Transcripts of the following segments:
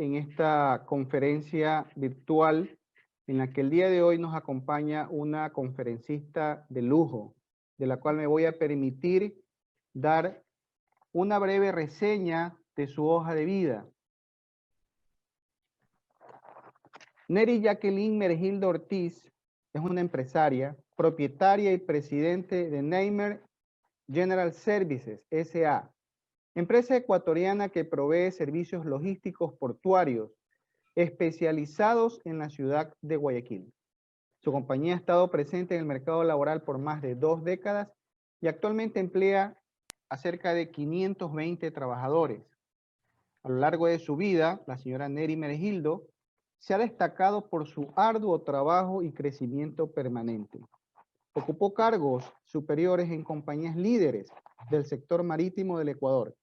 en esta conferencia virtual en la que el día de hoy nos acompaña una conferencista de lujo, de la cual me voy a permitir dar una breve reseña de su hoja de vida. Neri Jacqueline Meregildo Ortiz es una empresaria, propietaria y presidente de Neymer General Services, S.A., empresa ecuatoriana que provee servicios logísticos portuarios especializados en la ciudad de Guayaquil. Su compañía ha estado presente en el mercado laboral por más de 2 décadas y actualmente emplea a cerca de 520 trabajadores. A lo largo de su vida, la señora Neri Meregildo se ha destacado por su arduo trabajo y crecimiento permanente. Ocupó cargos superiores en compañías líderes del sector marítimo del Ecuador.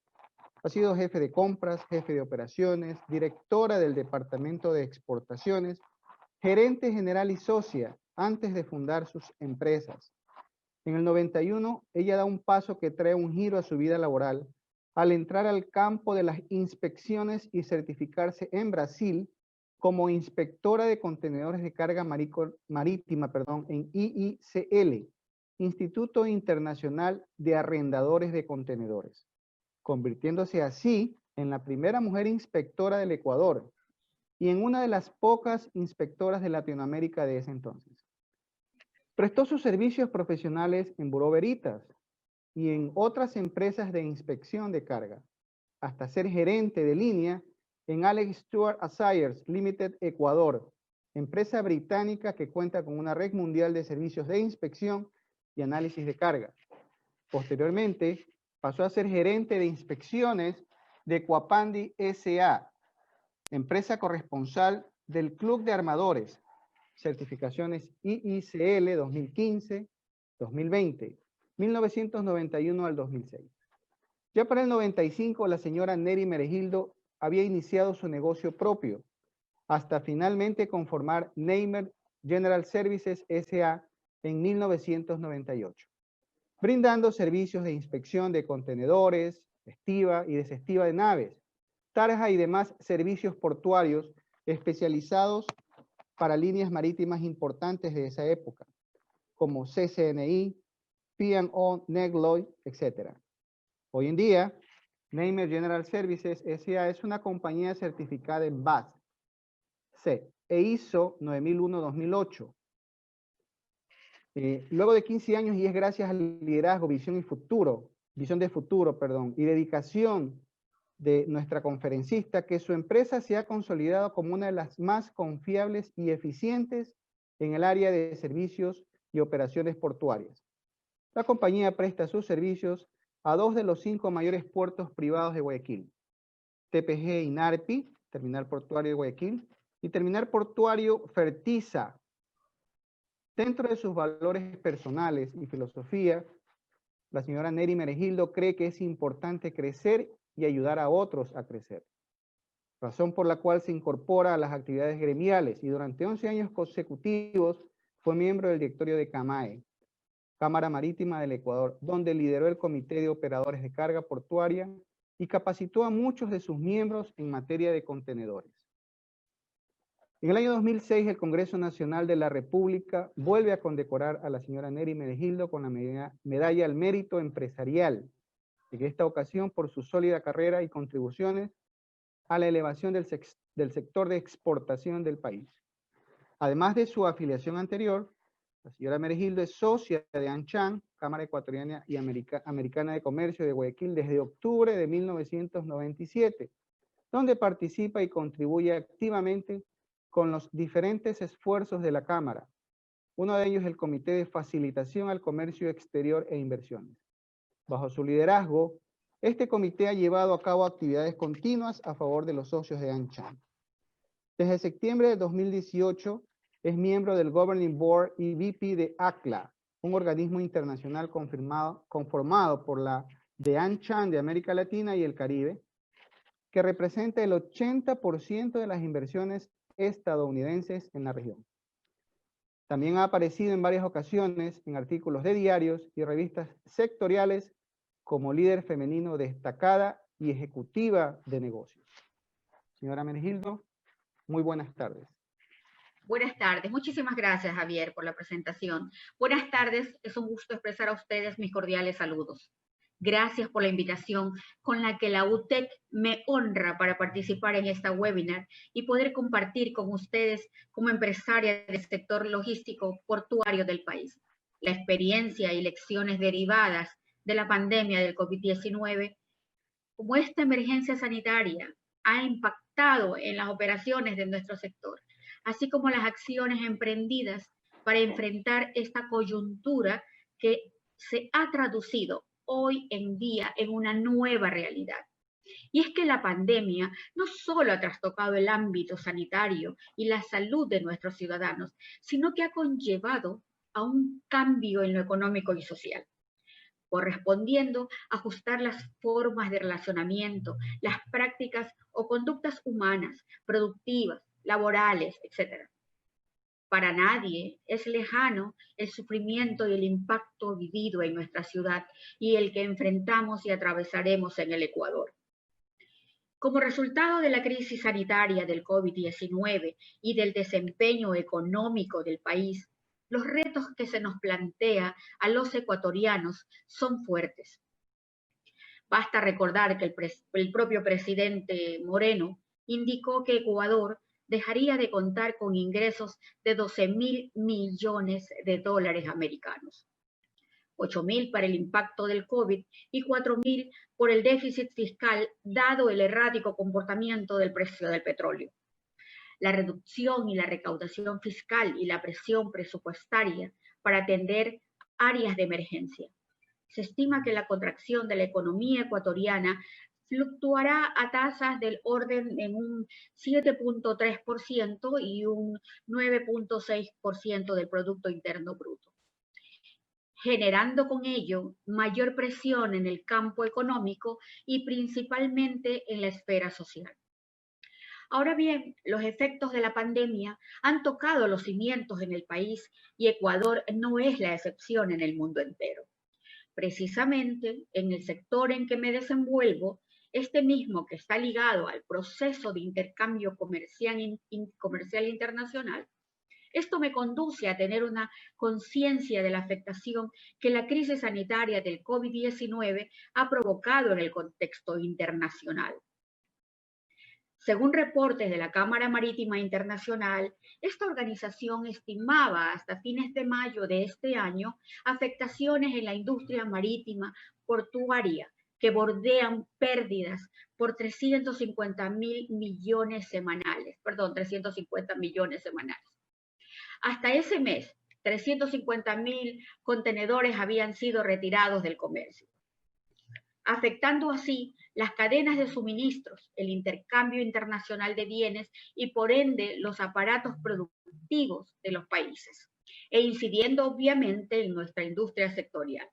Ha sido jefe de compras, jefe de operaciones, directora del Departamento de Exportaciones, gerente general y socia antes de fundar sus empresas. En el 91, ella da un paso que trae un giro a su vida laboral al entrar al campo de las inspecciones y certificarse en Brasil como inspectora de contenedores de carga marítima en IICL, Instituto Internacional de Arrendadores de Contenedores, convirtiéndose así en la primera mujer inspectora del Ecuador y en una de las pocas inspectoras de Latinoamérica de ese entonces. Prestó sus servicios profesionales en Bureau Veritas y en otras empresas de inspección de carga, hasta ser gerente de línea en Alex Stewart Assayers Limited Ecuador, empresa británica que cuenta con una red mundial de servicios de inspección y análisis de carga. Posteriormente, pasó a ser gerente de inspecciones de Cuapandi S.A., empresa corresponsal del Club de Armadores, certificaciones IICL 2015, 2020, 1991 al 2006. Ya para el 95, la señora Neri Meregildo había iniciado su negocio propio, hasta finalmente conformar Neymer General Services S.A. en 1998, brindando servicios de inspección de contenedores, estiva y desestiva de naves, tarja y demás servicios portuarios especializados para líneas marítimas importantes de esa época, como CCNI, P&O, Negloy, etc. Hoy en día, Neymer General Services S.A. es una compañía certificada en BAS-C e ISO 9001-2008. Luego de 15 años, y es gracias al liderazgo, visión de futuro, y dedicación de nuestra conferencista, que su empresa se ha consolidado como una de las más confiables y eficientes en el área de servicios y operaciones portuarias. La compañía presta sus servicios a 2 de los 5 mayores puertos privados de Guayaquil: TPG Inarpi, Terminal Portuario de Guayaquil, y Terminal Portuario Fertiza. Dentro de sus valores personales y filosofía, la señora Neri Meregildo cree que es importante crecer y ayudar a otros a crecer, razón por la cual se incorpora a las actividades gremiales y durante 11 años consecutivos fue miembro del directorio de CAMAE, Cámara Marítima del Ecuador, donde lideró el Comité de Operadores de Carga Portuaria y capacitó a muchos de sus miembros en materia de contenedores. En el año 2006, el Congreso Nacional de la República vuelve a condecorar a la señora Neri Meregildo con la Medalla al Mérito Empresarial, en esta ocasión por su sólida carrera y contribuciones a la elevación del sector de exportación del país. Además de su afiliación anterior, la señora Meregildo es socia de ANCHAN, Cámara Ecuatoriana y Americana de Comercio de Guayaquil, desde octubre de 1997, donde participa y contribuye activamente con los diferentes esfuerzos de la Cámara. Uno de ellos es el Comité de Facilitación al Comercio Exterior e Inversiones. Bajo su liderazgo, este comité ha llevado a cabo actividades continuas a favor de los socios de ANCHAN. Desde septiembre de 2018 es miembro del Governing Board y VP de ACLA, un organismo internacional conformado por la de ANCHAN de América Latina y el Caribe, que representa el 80% de las inversiones estadounidenses en la región. También ha aparecido en varias ocasiones en artículos de diarios y revistas sectoriales como líder femenino destacada y ejecutiva de negocios. Señora Menegildo, muy buenas tardes. Buenas tardes. Muchísimas gracias, Javier, por la presentación. Buenas tardes. Es un gusto expresar a ustedes mis cordiales saludos. Gracias por la invitación con la que la UTEC me honra para participar en esta webinar y poder compartir con ustedes como empresaria del sector logístico portuario del país la experiencia y lecciones derivadas de la pandemia del COVID-19, cómo esta emergencia sanitaria ha impactado en las operaciones de nuestro sector, así como las acciones emprendidas para enfrentar esta coyuntura que se ha traducido hoy en día en una nueva realidad. Y es que la pandemia no solo ha trastocado el ámbito sanitario y la salud de nuestros ciudadanos, sino que ha conllevado a un cambio en lo económico y social, correspondiendo a ajustar las formas de relacionamiento, las prácticas o conductas humanas, productivas, laborales, etc. Para nadie es lejano el sufrimiento y el impacto vivido en nuestra ciudad y el que enfrentamos y atravesaremos en el Ecuador. Como resultado de la crisis sanitaria del COVID-19 y del desempeño económico del país, los retos que se nos plantea a los ecuatorianos son fuertes. Basta recordar que el propio presidente Moreno indicó que Ecuador dejaría de contar con ingresos de 12.000 millones de dólares americanos. 8.000 para el impacto del COVID y 4.000 por el déficit fiscal dado el errático comportamiento del precio del petróleo. La reducción y la recaudación fiscal y la presión presupuestaria para atender áreas de emergencia. Se estima que la contracción de la economía ecuatoriana fluctuará a tasas del orden en un 7.3% y un 9.6% del Producto Interno Bruto, generando con ello mayor presión en el campo económico y principalmente en la esfera social. Ahora bien, los efectos de la pandemia han tocado los cimientos en el país y Ecuador no es la excepción en el mundo entero. Precisamente en el sector en que me desenvuelvo, este mismo que está ligado al proceso de intercambio comercial internacional, esto me conduce a tener una conciencia de la afectación que la crisis sanitaria del COVID-19 ha provocado en el contexto internacional. Según reportes de la Cámara Marítima Internacional, esta organización estimaba hasta fines de mayo de este año afectaciones en la industria marítima portuaria que bordean pérdidas por 350 millones semanales. Hasta ese mes, 350.000 contenedores habían sido retirados del comercio, afectando así las cadenas de suministros, el intercambio internacional de bienes y por ende los aparatos productivos de los países, e incidiendo obviamente en nuestra industria sectorial.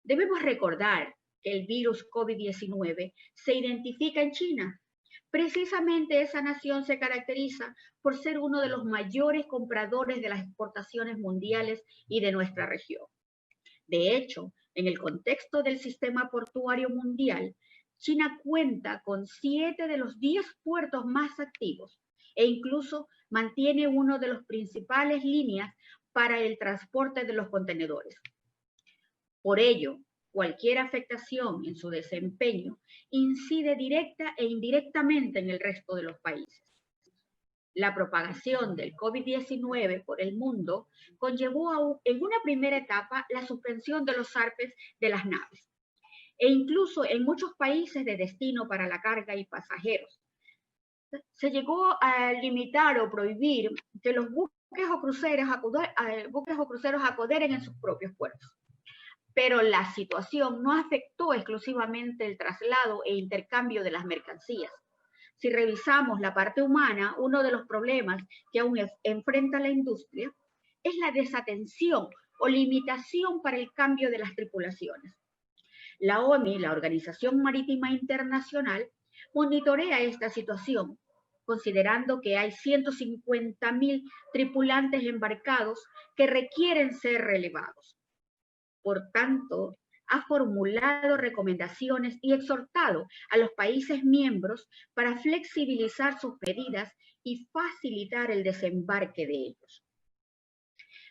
Debemos recordar que el virus COVID-19 se identifica en China. Precisamente esa nación se caracteriza por ser uno de los mayores compradores de las exportaciones mundiales y de nuestra región. De hecho, en el contexto del sistema portuario mundial, China cuenta con 7 de los 10 puertos más activos e incluso mantiene una de las principales líneas para el transporte de los contenedores. Por ello, cualquier afectación en su desempeño incide directa e indirectamente en el resto de los países. La propagación del COVID-19 por el mundo conllevó en una primera etapa la suspensión de los zarpes de las naves e incluso en muchos países de destino para la carga y pasajeros. Se llegó a limitar o prohibir que los buques o cruceros acoderen en sus propios puertos. Pero la situación no afectó exclusivamente el traslado e intercambio de las mercancías. Si revisamos la parte humana, uno de los problemas que aún enfrenta la industria es la desatención o limitación para el cambio de las tripulaciones. La OMI, la Organización Marítima Internacional, monitorea esta situación, considerando que hay 150.000 tripulantes embarcados que requieren ser relevados. Por tanto, ha formulado recomendaciones y exhortado a los países miembros para flexibilizar sus medidas y facilitar el desembarque de ellos.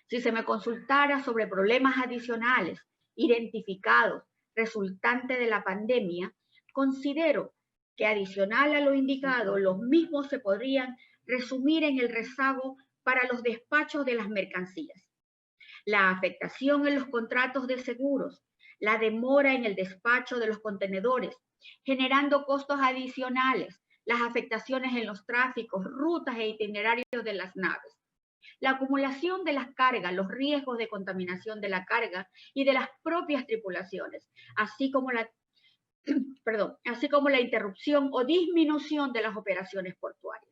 Si se me consultara sobre problemas adicionales identificados resultantes de la pandemia, considero que adicional a lo indicado, los mismos se podrían resumir en el rezago para los despachos de las mercancías, la afectación en los contratos de seguros, la demora en el despacho de los contenedores, generando costos adicionales, las afectaciones en los tráficos, rutas e itinerarios de las naves, la acumulación de las cargas, los riesgos de contaminación de la carga y de las propias tripulaciones, así como la interrupción o disminución de las operaciones portuarias.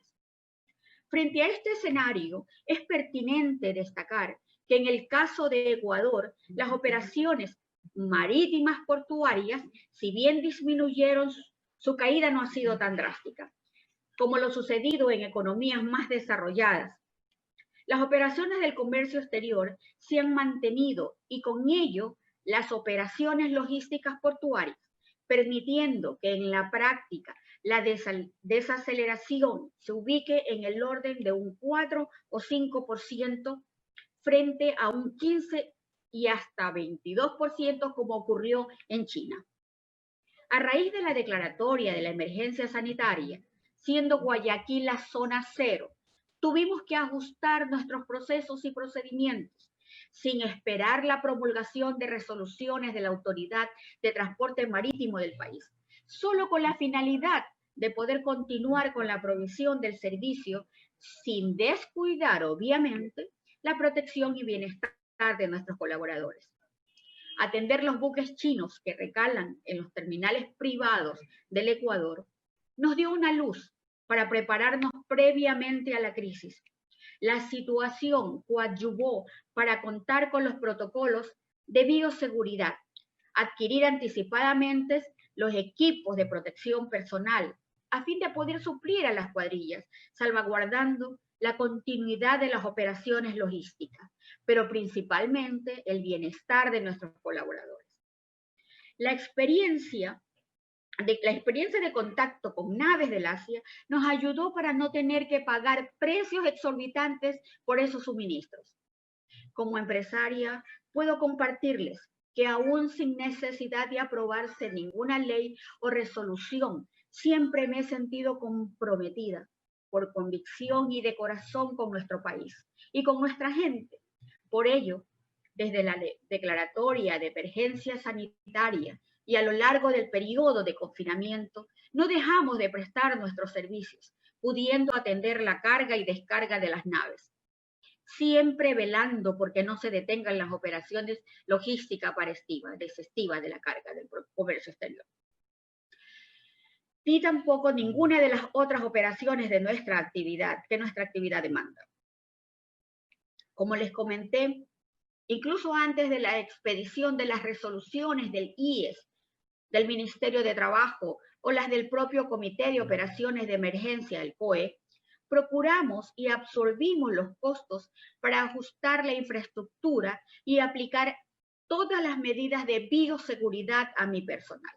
Frente a este escenario, es pertinente destacar que en el caso de Ecuador, las operaciones marítimas portuarias, si bien disminuyeron, su caída no ha sido tan drástica como lo sucedido en economías más desarrolladas. Las operaciones del comercio exterior se han mantenido y con ello las operaciones logísticas portuarias, permitiendo que en la práctica la desaceleración se ubique en el orden de un 4 o 5% frente a un 15 y hasta 22% como ocurrió en China. A raíz de la declaratoria de la emergencia sanitaria, siendo Guayaquil la zona cero, tuvimos que ajustar nuestros procesos y procedimientos sin esperar la promulgación de resoluciones de la Autoridad de Transporte Marítimo del país, solo con la finalidad de poder continuar con la provisión del servicio sin descuidar, obviamente, la protección y bienestar de nuestros colaboradores. Atender los buques chinos que recalan en los terminales privados del Ecuador nos dio una luz para prepararnos previamente a la crisis. La situación coadyuvó para contar con los protocolos de bioseguridad, adquirir anticipadamente los equipos de protección personal a fin de poder suplir a las cuadrillas, salvaguardando la continuidad de las operaciones logísticas, pero principalmente el bienestar de nuestros colaboradores. La experiencia de contacto con naves del Asia nos ayudó para no tener que pagar precios exorbitantes por esos suministros. Como empresaria, puedo compartirles que aún sin necesidad de aprobarse ninguna ley o resolución, siempre me he sentido comprometida por convicción y de corazón con nuestro país y con nuestra gente. Por ello, desde la declaratoria de emergencia sanitaria y a lo largo del periodo de confinamiento, no dejamos de prestar nuestros servicios, pudiendo atender la carga y descarga de las naves, siempre velando porque no se detengan las operaciones logísticas desestivas de la carga del comercio exterior. Ni tampoco ninguna de las otras operaciones de nuestra actividad, que nuestra actividad demanda. Como les comenté, incluso antes de la expedición de las resoluciones del IES, del Ministerio de Trabajo o las del propio Comité de Operaciones de Emergencia, el COE, procuramos y absorbimos los costos para ajustar la infraestructura y aplicar todas las medidas de bioseguridad a mi personal.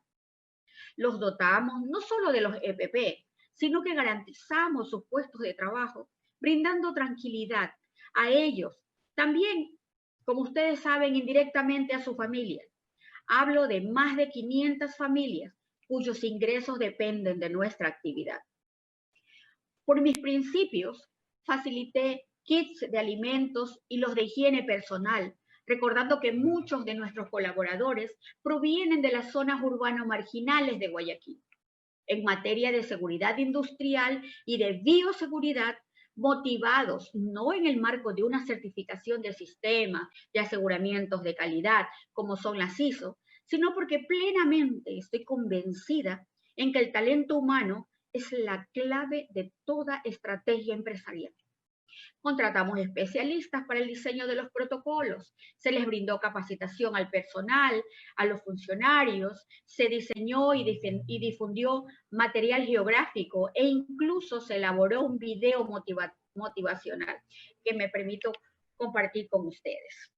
Los dotamos no solo de los EPP, sino que garantizamos sus puestos de trabajo, brindando tranquilidad a ellos, también, como ustedes saben, indirectamente a sus familias. Hablo de más de 500 familias cuyos ingresos dependen de nuestra actividad. Por mis principios, facilité kits de alimentos y los de higiene personal, recordando que muchos de nuestros colaboradores provienen de las zonas urbano-marginales de Guayaquil. En materia de seguridad industrial y de bioseguridad, motivados no en el marco de una certificación de sistema de aseguramientos de calidad, como son las ISO, sino porque plenamente estoy convencida en que el talento humano es la clave de toda estrategia empresarial. Contratamos especialistas para el diseño de los protocolos, se les brindó capacitación al personal, a los funcionarios, se diseñó y difundió material geográfico e incluso se elaboró un video motivacional que me permito compartir con ustedes.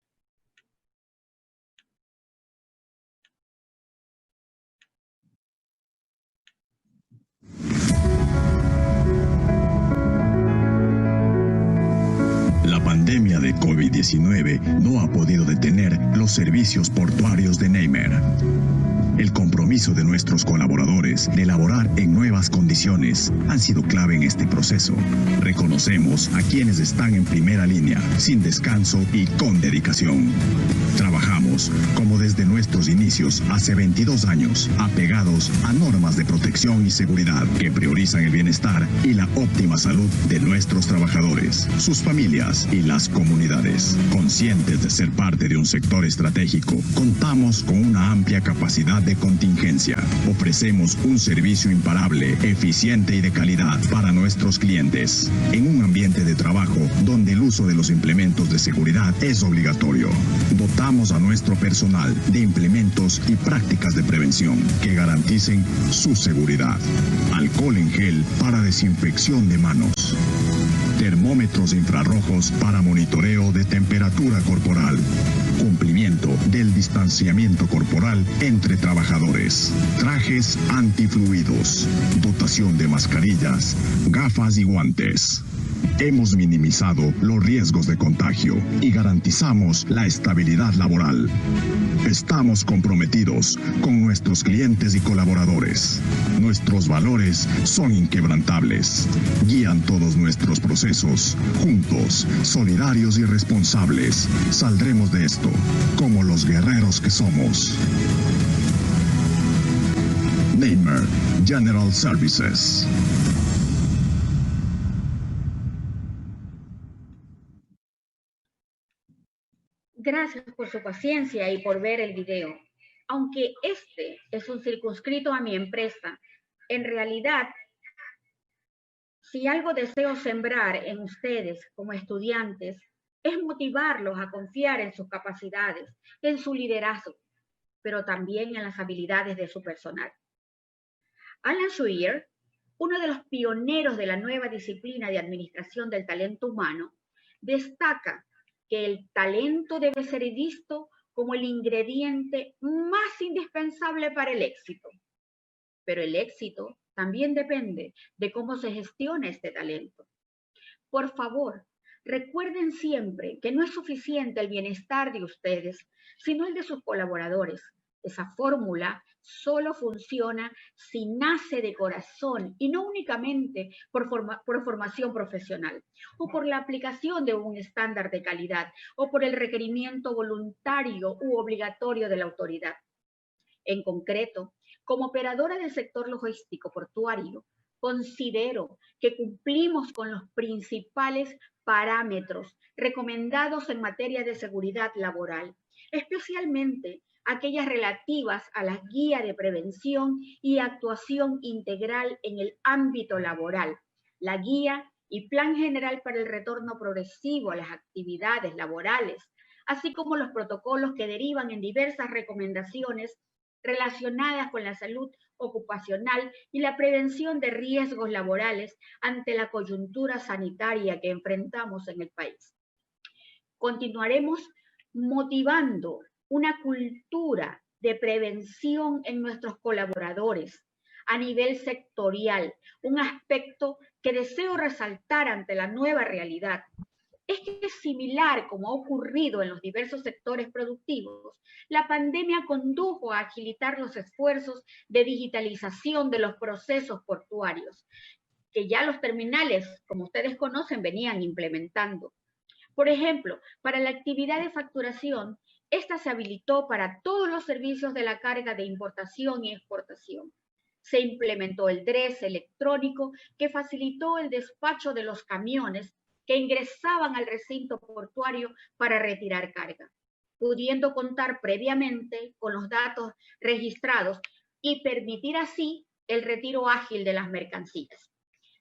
pandemia de COVID-19 no ha podido detener los servicios portuarios de Neymer. El compromiso de nuestros colaboradores de laborar en nuevas condiciones han sido clave en este proceso. Reconocemos a quienes están en primera línea, sin descanso y con dedicación. Trabajamos, como desde nuestros inicios hace 22 años, apegados a normas de protección y seguridad que priorizan el bienestar y la óptima salud de nuestros trabajadores, sus familias y las comunidades. Conscientes de ser parte de un sector estratégico, contamos con una amplia capacidad de contingencia. Ofrecemos un servicio imparable, eficiente y de calidad para nuestros clientes, en un ambiente de trabajo donde el uso de los implementos de seguridad es obligatorio. Dotamos a nuestro personal de implementos y prácticas de prevención que garanticen su seguridad. Alcohol en gel para desinfección de manos. Termómetros infrarrojos para monitoreo de temperatura corporal. Cumplimiento del distanciamiento corporal entre trabajadores. Trajes antifluidos. Dotación de mascarillas, gafas y guantes. Hemos minimizado los riesgos de contagio y garantizamos la estabilidad laboral. Estamos comprometidos con nuestros clientes y colaboradores. Nuestros valores son inquebrantables. Guían todos nuestros procesos. Juntos, solidarios y responsables, saldremos de esto como los guerreros que somos. Neymer General Services. Gracias por su paciencia y por ver el video. Aunque este es un circunscrito a mi empresa, en realidad, si algo deseo sembrar en ustedes como estudiantes, es motivarlos a confiar en sus capacidades, en su liderazgo, pero también en las habilidades de su personal. Alan Shrier, uno de los pioneros de la nueva disciplina de administración del talento humano, destaca que el talento debe ser visto como el ingrediente más indispensable para el éxito. Pero el éxito también depende de cómo se gestiona este talento. Por favor, recuerden siempre que no es suficiente el bienestar de ustedes, sino el de sus colaboradores. Esa fórmula solo funciona si nace de corazón y no únicamente por formación profesional o por la aplicación de un estándar de calidad o por el requerimiento voluntario u obligatorio de la autoridad. En concreto, como operadora del sector logístico portuario, considero que cumplimos con los principales parámetros recomendados en materia de seguridad laboral, especialmente aquellas relativas a la guía de prevención y actuación integral en el ámbito laboral, la guía y plan general para el retorno progresivo a las actividades laborales, así como los protocolos que derivan en diversas recomendaciones relacionadas con la salud ocupacional y la prevención de riesgos laborales ante la coyuntura sanitaria que enfrentamos en el país. Continuaremos motivando una cultura de prevención en nuestros colaboradores a nivel sectorial, un aspecto que deseo resaltar ante la nueva realidad. Es que es similar como ha ocurrido en los diversos sectores productivos, la pandemia condujo a agilitar los esfuerzos de digitalización de los procesos portuarios, que ya los terminales, como ustedes conocen, venían implementando. Por ejemplo, para la actividad de facturación, esta se habilitó para todos los servicios de la carga de importación y exportación. Se implementó el DRES electrónico que facilitó el despacho de los camiones que ingresaban al recinto portuario para retirar carga, pudiendo contar previamente con los datos registrados y permitir así el retiro ágil de las mercancías,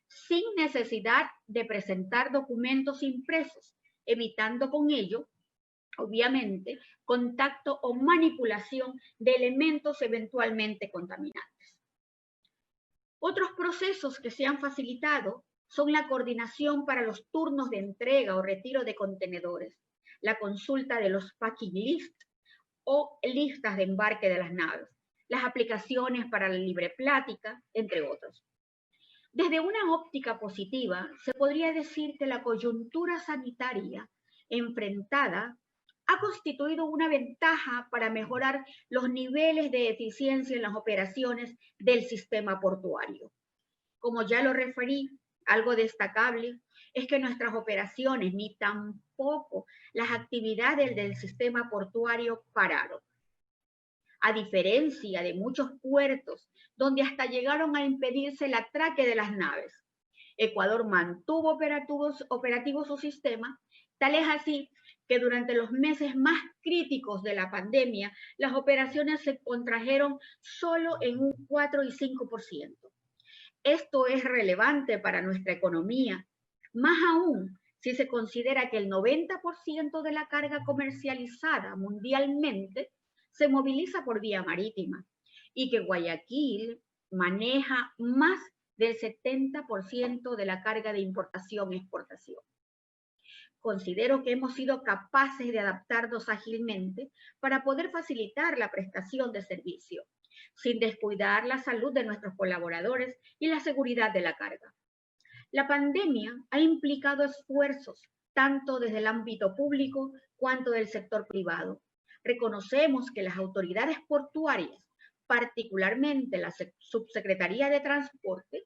sin necesidad de presentar documentos impresos, evitando con ello, obviamente, contacto o manipulación de elementos eventualmente contaminantes. Otros procesos que se han facilitado son la coordinación para los turnos de entrega o retiro de contenedores, la consulta de los packing lists o listas de embarque de las naves, las aplicaciones para la libre plática, entre otros. Desde una óptica positiva, se podría decir que la coyuntura sanitaria enfrentada ha constituido una ventaja para mejorar los niveles de eficiencia en las operaciones del sistema portuario. Como ya lo referí, algo destacable es que nuestras operaciones ni tampoco las actividades del sistema portuario pararon. A diferencia de muchos puertos donde hasta llegaron a impedirse el atraque de las naves, Ecuador mantuvo operativo su sistema, tal es así que durante los meses más críticos de la pandemia, las operaciones se contrajeron solo en un 4 y 5%. Esto es relevante para nuestra economía, más aún si se considera que el 90% de la carga comercializada mundialmente se moviliza por vía marítima y que Guayaquil maneja más del 70% de la carga de importación y exportación. Considero que hemos sido capaces de adaptarnos ágilmente para poder facilitar la prestación de servicio, sin descuidar la salud de nuestros colaboradores y la seguridad de la carga. La pandemia ha implicado esfuerzos tanto desde el ámbito público cuanto del sector privado. Reconocemos que las autoridades portuarias, particularmente la Subsecretaría de Transporte,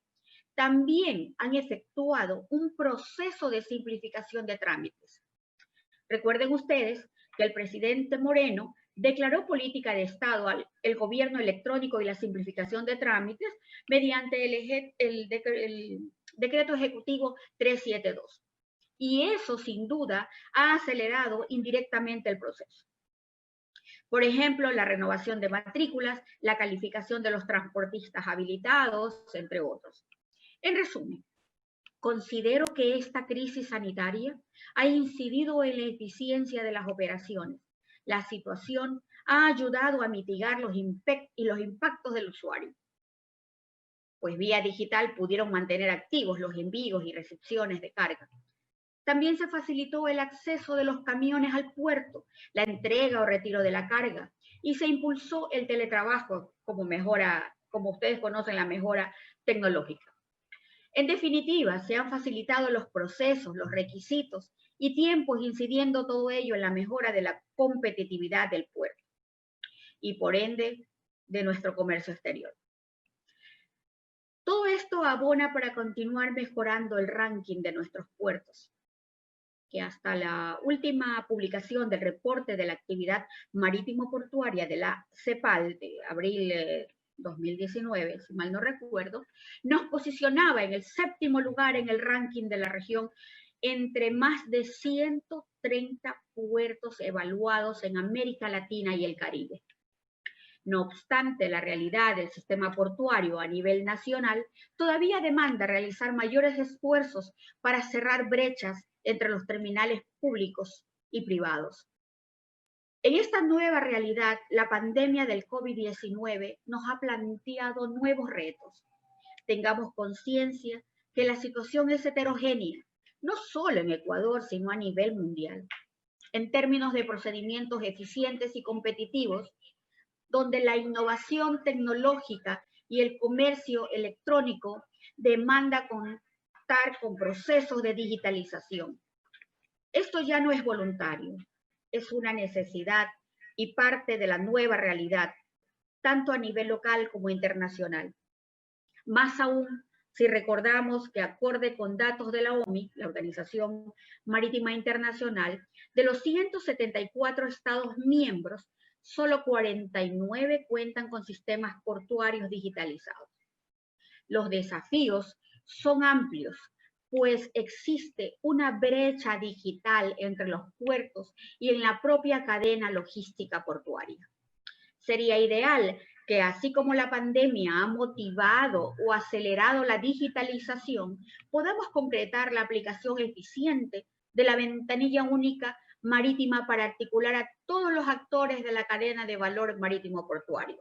también han efectuado un proceso de simplificación de trámites. Recuerden ustedes que el presidente Moreno declaró política de Estado el gobierno electrónico y la simplificación de trámites mediante el decreto ejecutivo 372. Y eso, sin duda, ha acelerado indirectamente el proceso. Por ejemplo, la renovación de matrículas, la calificación de los transportistas habilitados, entre otros. En resumen, considero que esta crisis sanitaria ha incidido en la eficiencia de las operaciones. La situación ha ayudado a mitigar los impactos del usuario. Pues vía digital pudieron mantener activos los envíos y recepciones de carga. También se facilitó el acceso de los camiones al puerto, la entrega o retiro de la carga, y se impulsó el teletrabajo como ustedes conocen, la mejora tecnológica. En definitiva, se han facilitado los procesos, los requisitos y tiempos, incidiendo todo ello en la mejora de la competitividad del puerto y, por ende, de nuestro comercio exterior. Todo esto abona para continuar mejorando el ranking de nuestros puertos, que hasta la última publicación del reporte de la actividad marítimo-portuaria de la CEPAL de abril 2019, si mal no recuerdo, nos posicionaba en el 7º lugar en el ranking de la región entre más de 130 puertos evaluados en América Latina y el Caribe. No obstante, la realidad del sistema portuario a nivel nacional todavía demanda realizar mayores esfuerzos para cerrar brechas entre los terminales públicos y privados. En esta nueva realidad, la pandemia del COVID-19 nos ha planteado nuevos retos. Tengamos conciencia que la situación es heterogénea, no solo en Ecuador, sino a nivel mundial. En términos de procedimientos eficientes y competitivos, donde la innovación tecnológica y el comercio electrónico demanda contar con procesos de digitalización. Esto ya no es voluntario, es una necesidad y parte de la nueva realidad, tanto a nivel local como internacional. Más aún, si recordamos que acorde con datos de la OMI, la Organización Marítima Internacional, de los 174 Estados miembros, solo 49 cuentan con sistemas portuarios digitalizados. Los desafíos son amplios, pues existe una brecha digital entre los puertos y en la propia cadena logística portuaria. Sería ideal que, así como la pandemia ha motivado o acelerado la digitalización, podamos concretar la aplicación eficiente de la ventanilla única marítima para articular a todos los actores de la cadena de valor marítimo portuario,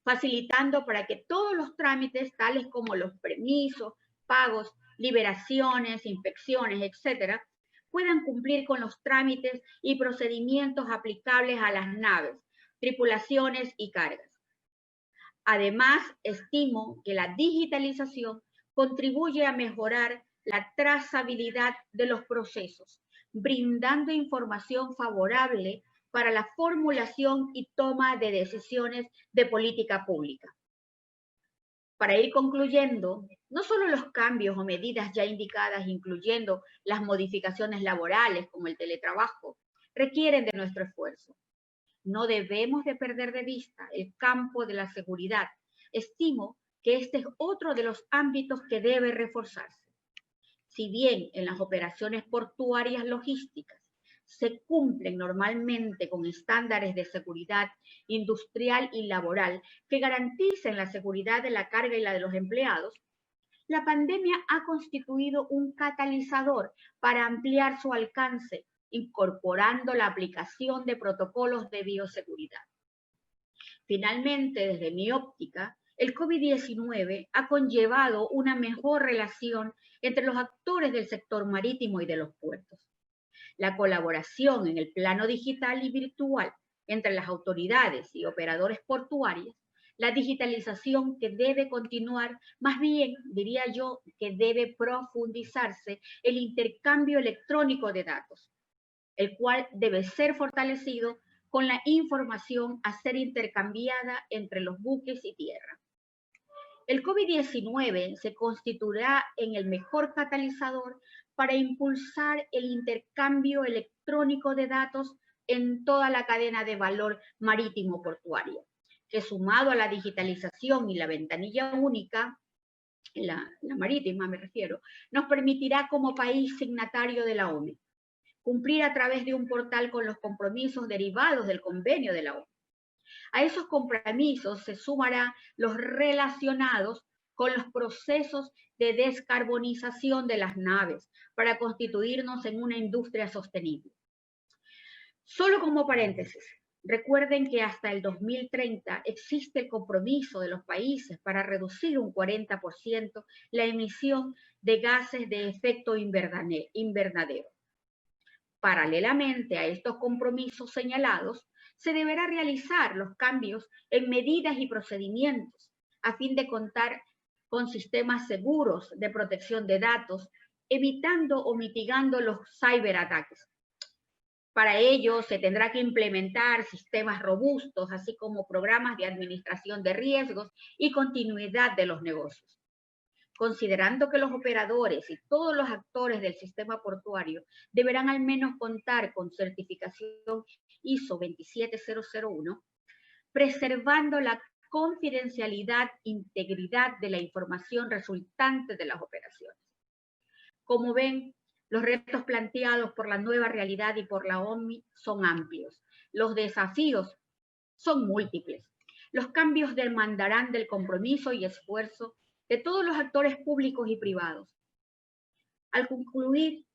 facilitando para que todos los trámites, tales como los permisos, pagos, liberaciones, inspecciones, etcétera, puedan cumplir con los trámites y procedimientos aplicables a las naves, tripulaciones y cargas. Además, estimo que la digitalización contribuye a mejorar la trazabilidad de los procesos, brindando información favorable para la formulación y toma de decisiones de política pública. Para ir concluyendo, no solo los cambios o medidas ya indicadas, incluyendo las modificaciones laborales como el teletrabajo, requieren de nuestro esfuerzo. No debemos de perder de vista el campo de la seguridad. Estimo que este es otro de los ámbitos que debe reforzarse. Si bien en las operaciones portuarias logísticas se cumplen normalmente con estándares de seguridad industrial y laboral que garanticen la seguridad de la carga y la de los empleados, la pandemia ha constituido un catalizador para ampliar su alcance, incorporando la aplicación de protocolos de bioseguridad. Finalmente, desde mi óptica, el COVID-19 ha conllevado una mejor relación entre los actores del sector marítimo y de los puertos. La colaboración en el plano digital y virtual entre las autoridades y operadores portuarios, la digitalización que debe continuar, más bien diría yo que debe profundizarse el intercambio electrónico de datos, el cual debe ser fortalecido con la información a ser intercambiada entre los buques y tierra. El COVID-19 se constituirá en el mejor catalizador para impulsar el intercambio electrónico de datos en toda la cadena de valor marítimo portuaria, que sumado a la digitalización y la ventanilla única, la marítima me refiero, nos permitirá como país signatario de la ONU cumplir a través de un portal con los compromisos derivados del convenio de la ONU. A esos compromisos se sumarán los relacionados con los procesos de descarbonización de las naves para constituirnos en una industria sostenible. Solo como paréntesis, recuerden que hasta el 2030 existe el compromiso de los países para reducir un 40% la emisión de gases de efecto invernadero. Paralelamente a estos compromisos señalados, se deberá realizar los cambios en medidas y procedimientos a fin de contar con sistemas seguros de protección de datos, evitando o mitigando los ciberataques. Para ello, se tendrá que implementar sistemas robustos, así como programas de administración de riesgos y continuidad de los negocios. Considerando que los operadores y todos los actores del sistema portuario deberán al menos contar con certificación ISO 27001, preservando la confidencialidad e integridad de la información resultante de las operaciones. Como ven, los retos planteados por la nueva realidad y por la OMI son amplios. Los desafíos son múltiples. Los cambios demandarán del compromiso y esfuerzo de todos los actores públicos y privados. Al concluir,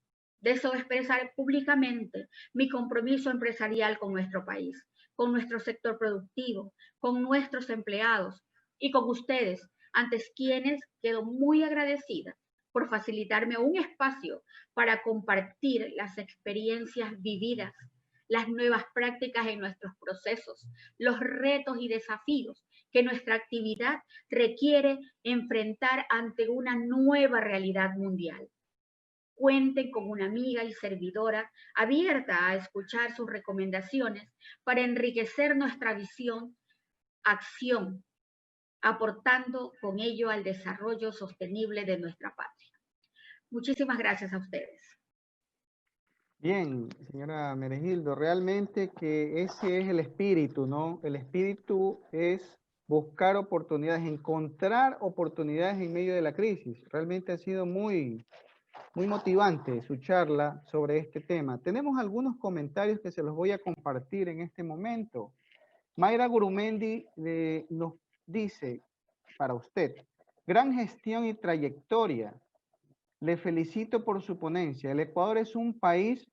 deseo expresar públicamente mi compromiso empresarial con nuestro país, con nuestro sector productivo, con nuestros empleados y con ustedes, ante quienes quedo muy agradecida por facilitarme un espacio para compartir las experiencias vividas, las nuevas prácticas en nuestros procesos, los retos y desafíos que nuestra actividad requiere enfrentar ante una nueva realidad mundial. Cuenten con una amiga y servidora abierta a escuchar sus recomendaciones para enriquecer nuestra visión, acción, aportando con ello al desarrollo sostenible de nuestra patria. Muchísimas gracias a ustedes. Bien, señora Meregildo, realmente que ese es el espíritu, ¿no? El espíritu es buscar oportunidades, encontrar oportunidades en medio de la crisis. Realmente ha sido muy motivante su charla sobre este tema. Tenemos algunos comentarios que se los voy a compartir en este momento. Mayra Gurumendi nos dice para usted, gran gestión y trayectoria. Le felicito por su ponencia. El Ecuador es un país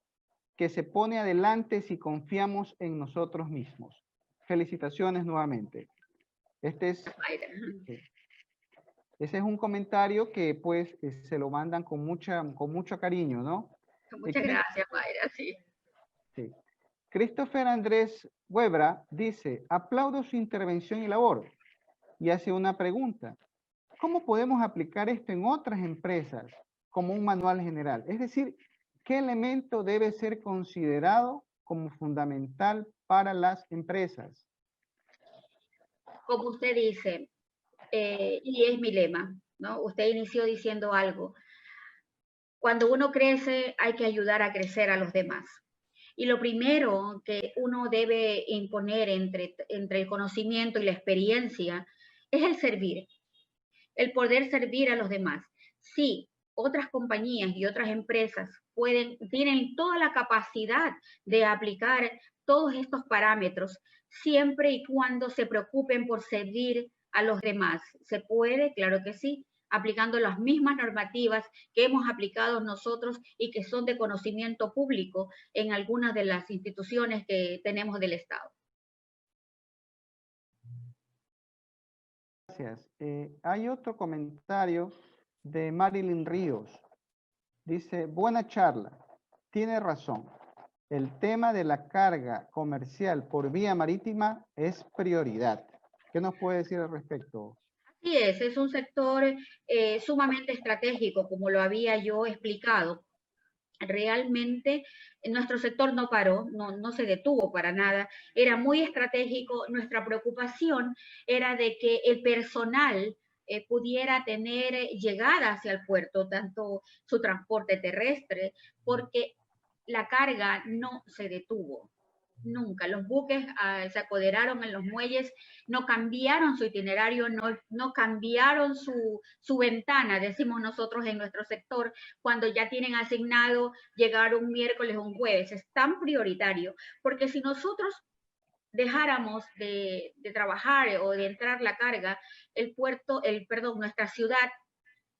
que se pone adelante si confiamos en nosotros mismos. Felicitaciones nuevamente. Ese es un comentario que pues se lo mandan con mucho cariño, ¿no? Muchas gracias, Mayra, sí. Sí. Christopher Andrés Huebra dice, aplaudo su intervención y labor. Y hace una pregunta. ¿Cómo podemos aplicar esto en otras empresas como un manual general? Es decir, ¿qué elemento debe ser considerado como fundamental para las empresas? Como usted dice, y es mi lema, ¿no? Usted inició diciendo algo. Cuando uno crece, hay que ayudar a crecer a los demás. Y lo primero que uno debe imponer entre el conocimiento y la experiencia es el servir, el poder servir a los demás. Sí, otras compañías y otras empresas tienen toda la capacidad de aplicar todos estos parámetros, siempre y cuando se preocupen por servir a los demás. ¿Se puede? Claro que sí, aplicando las mismas normativas que hemos aplicado nosotros y que son de conocimiento público en algunas de las instituciones que tenemos del Estado. Gracias. Hay otro comentario de Marilyn Ríos. Dice, buena charla. Tiene razón. El tema de la carga comercial por vía marítima es prioridad. ¿Qué nos puede decir al respecto? Así es un sector sumamente estratégico, como lo había yo explicado. Realmente nuestro sector no paró, no se detuvo para nada, era muy estratégico. Nuestra preocupación era de que el personal pudiera tener llegada hacia el puerto, tanto su transporte terrestre, porque la carga no se detuvo. Nunca. Los buques se apoderaron en los muelles, no cambiaron su itinerario, no cambiaron su ventana, decimos nosotros en nuestro sector, cuando ya tienen asignado llegar un miércoles o un jueves. Es tan prioritario, porque si nosotros dejáramos de trabajar o de entrar la carga, nuestra ciudad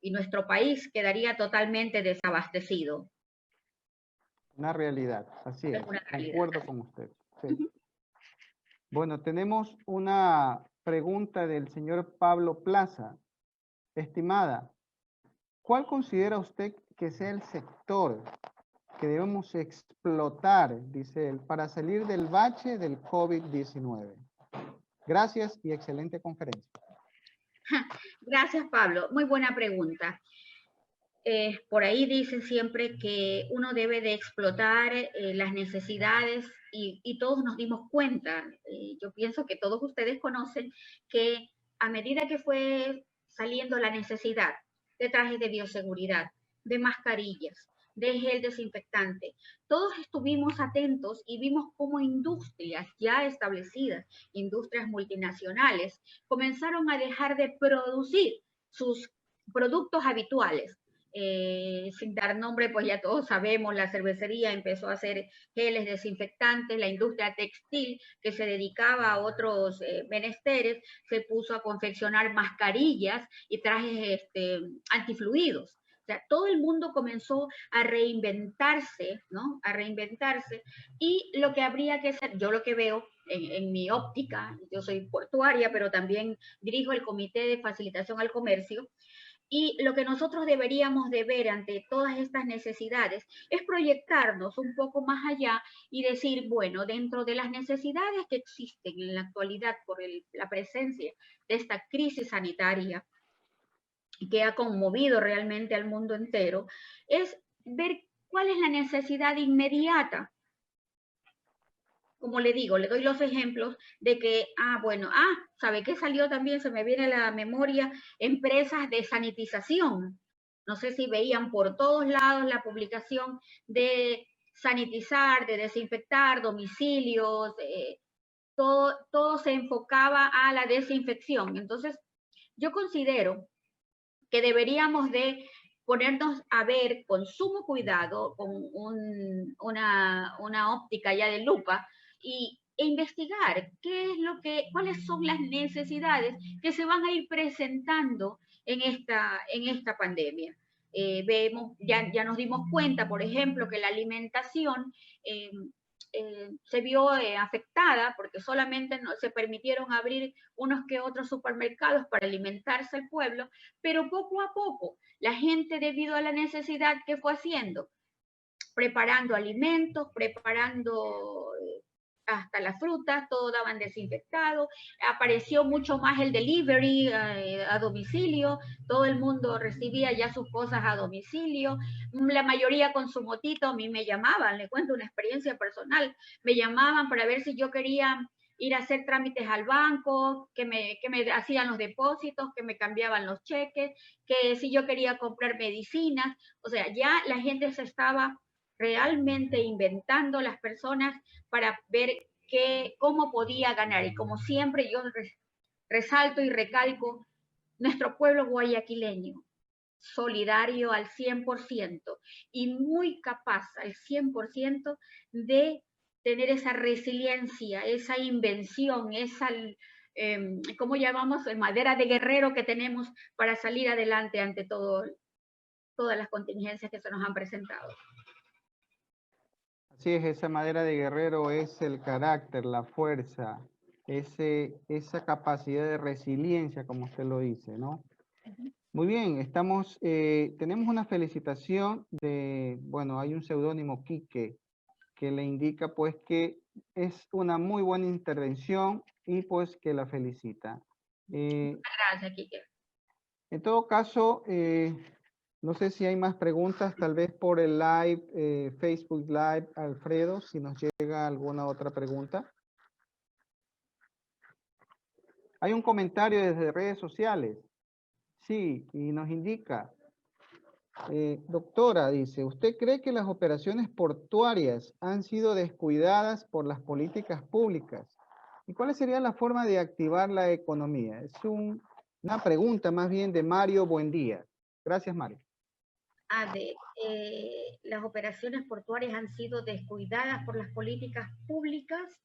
y nuestro país quedaría totalmente desabastecido. Una realidad, así es, Una realidad. concuerdo con usted. Sí. Bueno, tenemos una pregunta del señor Pablo Plaza. Estimada, ¿cuál considera usted que sea el sector que debemos explotar, dice él, para salir del bache del COVID-19? Gracias y excelente conferencia. Gracias, Pablo. Muy buena pregunta. Por ahí dicen siempre que uno debe de explotar las necesidades y todos nos dimos cuenta. Yo pienso que todos ustedes conocen que a medida que fue saliendo la necesidad de trajes de bioseguridad, de mascarillas, de gel desinfectante, todos estuvimos atentos y vimos cómo industrias ya establecidas, industrias multinacionales, comenzaron a dejar de producir sus productos habituales. Sin dar nombre, pues ya todos sabemos, la cervecería empezó a hacer geles desinfectantes, la industria textil que se dedicaba a otros menesteres se puso a confeccionar mascarillas y trajes antifluidos. O sea, todo el mundo comenzó a reinventarse, ¿no? A reinventarse. Y lo que habría que hacer, yo lo que veo en mi óptica, yo soy portuaria, pero también dirijo el Comité de Facilitación al Comercio, y lo que nosotros deberíamos de ver ante todas estas necesidades es proyectarnos un poco más allá y decir, bueno, dentro de las necesidades que existen en la actualidad por la presencia de esta crisis sanitaria que ha conmovido realmente al mundo entero, es ver cuál es la necesidad inmediata. Como le digo, le doy los ejemplos de que, ¿sabe qué salió también? Se me viene a la memoria, empresas de sanitización. No sé si veían por todos lados la publicación de sanitizar, de desinfectar domicilios, todo se enfocaba a la desinfección. Entonces, yo considero que deberíamos de ponernos a ver con sumo cuidado, con una óptica ya de lupa, e investigar cuáles son las necesidades que se van a ir presentando en esta pandemia. Ya nos dimos cuenta, por ejemplo, que la alimentación se vio afectada porque solamente se permitieron abrir unos que otros supermercados para alimentarse el pueblo, pero poco a poco la gente, debido a la necesidad que fue haciendo, preparando alimentos, preparando hasta las frutas, todo daban desinfectado, apareció mucho más el delivery a domicilio, todo el mundo recibía ya sus cosas a domicilio, la mayoría con su motito. A mí me llamaban, le cuento una experiencia personal, me llamaban para ver si yo quería ir a hacer trámites al banco, que me hacían los depósitos, que me cambiaban los cheques, que si yo quería comprar medicinas. O sea, ya la gente se estaba realmente inventando, las personas, para ver cómo podía ganar. Y como siempre yo resalto y recalco, nuestro pueblo guayaquileño, solidario al 100% y muy capaz al 100% de tener esa resiliencia, esa invención, esa, ¿cómo llamamos? Madera de guerrero que tenemos para salir adelante ante todas las contingencias que se nos han presentado. Así es, esa madera de guerrero es el carácter, la fuerza, esa capacidad de resiliencia, como usted lo dice, ¿no? Muy bien, tenemos una felicitación bueno, hay un seudónimo Quique, que le indica pues que es una muy buena intervención y pues que la felicita. Gracias, Quique. En todo caso, no sé si hay más preguntas, tal vez por el live, Facebook Live, Alfredo, si nos llega alguna otra pregunta. Hay un comentario desde redes sociales. Sí, y nos indica, doctora, dice, ¿usted cree que las operaciones portuarias han sido descuidadas por las políticas públicas? ¿Y cuál sería la forma de activar la economía? Es una pregunta más bien de Mario Buendía. Gracias, Mario. A ver, las operaciones portuarias han sido descuidadas por las políticas públicas.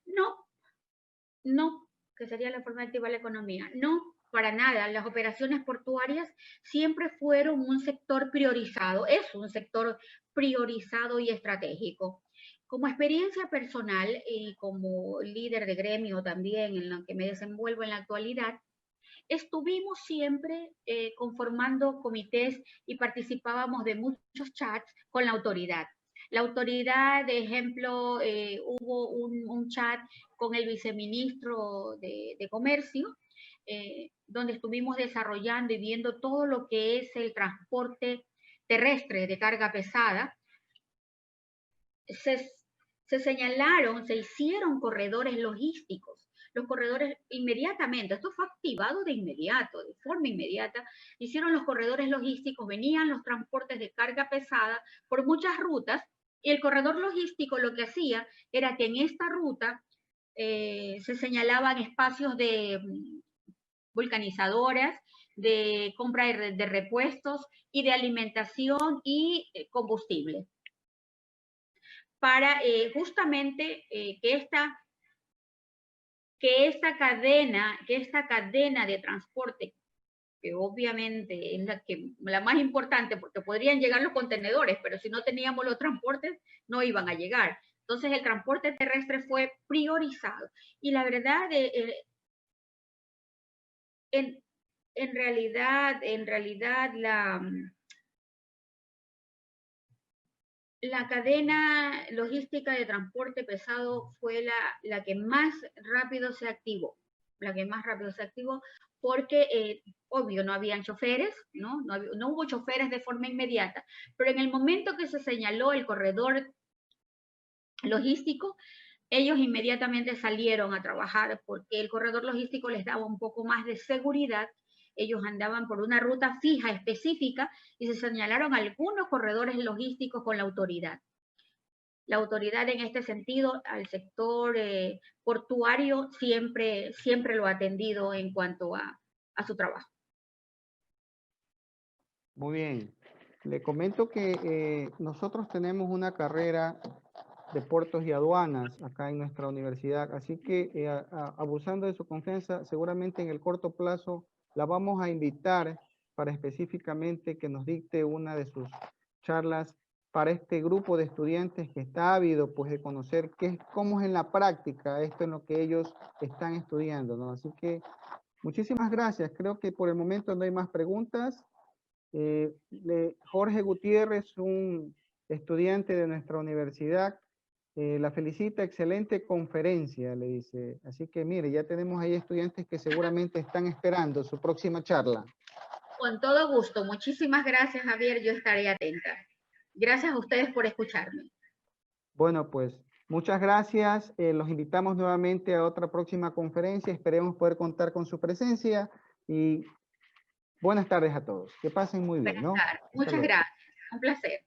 No, que sería la forma de activar la economía. No, para nada. Las operaciones portuarias siempre fueron un sector priorizado, es un sector priorizado y estratégico. Como experiencia personal y como líder de gremio también en lo que me desenvuelvo en la actualidad, estuvimos siempre conformando comités y participábamos de muchos chats con la autoridad. La autoridad, de ejemplo, hubo un chat con el viceministro de Comercio, donde estuvimos desarrollando y viendo todo lo que es el transporte terrestre de carga pesada. Se señalaron, se hicieron corredores logísticos. Los corredores inmediatamente, esto fue activado de inmediato, de forma inmediata, hicieron los corredores logísticos, venían los transportes de carga pesada por muchas rutas, y el corredor logístico lo que hacía era que en esta ruta se señalaban espacios de vulcanizadoras, de compra de repuestos y de alimentación y combustible, para justamente que esta cadena de transporte, que obviamente es la más importante, porque podrían llegar los contenedores, pero si no teníamos los transportes, no iban a llegar. Entonces el transporte terrestre fue priorizado. Y la verdad, en realidad la cadena logística de transporte pesado fue la que más rápido se activó, porque, obvio, no habían choferes, no hubo choferes de forma inmediata, pero en el momento que se señaló el corredor logístico, ellos inmediatamente salieron a trabajar porque el corredor logístico les daba un poco más de seguridad. Ellos andaban por una ruta fija específica y se señalaron algunos corredores logísticos con la autoridad. La autoridad en este sentido al sector portuario siempre lo ha atendido en cuanto a su trabajo. Muy bien. Le comento que nosotros tenemos una carrera de puertos y aduanas acá en nuestra universidad, así que abusando de su confianza, seguramente en el corto plazo la vamos a invitar para específicamente que nos dicte una de sus charlas para este grupo de estudiantes que está ávido pues de conocer cómo es en la práctica esto en lo que ellos están estudiando, ¿no? Así que muchísimas gracias. Creo que por el momento no hay más preguntas. Jorge Gutiérrez, un estudiante de nuestra universidad, La felicita, excelente conferencia, le dice. Así que mire, ya tenemos ahí estudiantes que seguramente están esperando su próxima charla. Con todo gusto. Muchísimas gracias, Javier. Yo estaré atenta. Gracias a ustedes por escucharme. Bueno, pues muchas gracias. Los invitamos nuevamente a otra próxima conferencia. Esperemos poder contar con su presencia y buenas tardes a todos. Que pasen muy bien, ¿no? Buenas tardes. Hasta Muchas luego. gracias. Un placer.